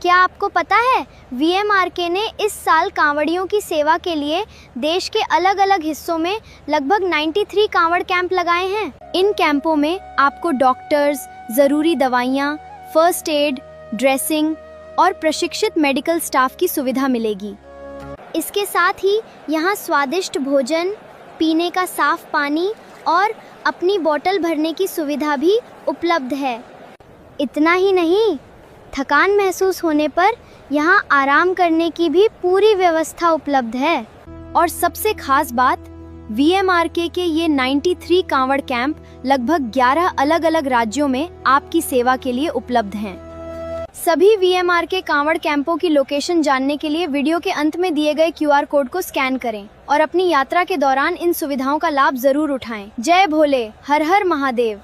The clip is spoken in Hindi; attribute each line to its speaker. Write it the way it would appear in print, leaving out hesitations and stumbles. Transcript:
Speaker 1: क्या आपको पता है वीएमआरके ने इस साल कांवड़ियों की सेवा के लिए देश के अलग अलग हिस्सों में लगभग 93 कांवड़ कैंप लगाए हैं। इन कैंपों में आपको डॉक्टर्स, जरूरी दवाइयाँ, फर्स्ट एड, ड्रेसिंग और प्रशिक्षित मेडिकल स्टाफ की सुविधा मिलेगी। इसके साथ ही यहाँ स्वादिष्ट भोजन, पीने का साफ पानी और अपनी बोतल भरने की सुविधा भी उपलब्ध है। इतना ही नहीं, थकान महसूस होने पर यहाँ आराम करने की भी पूरी व्यवस्था उपलब्ध है। और सबसे खास बात, वीएमआरके के ये 93 कांवड़ कैंप लगभग 11 अलग अलग राज्यों में आपकी सेवा के लिए उपलब्ध हैं। सभी वीएमआरके कांवड़ कैंपों की लोकेशन जानने के लिए वीडियो के अंत में दिए गए QR कोड को स्कैन करें और अपनी यात्रा के दौरान इन सुविधाओं का लाभ जरूर उठाएं। जय भोले, हर हर महादेव।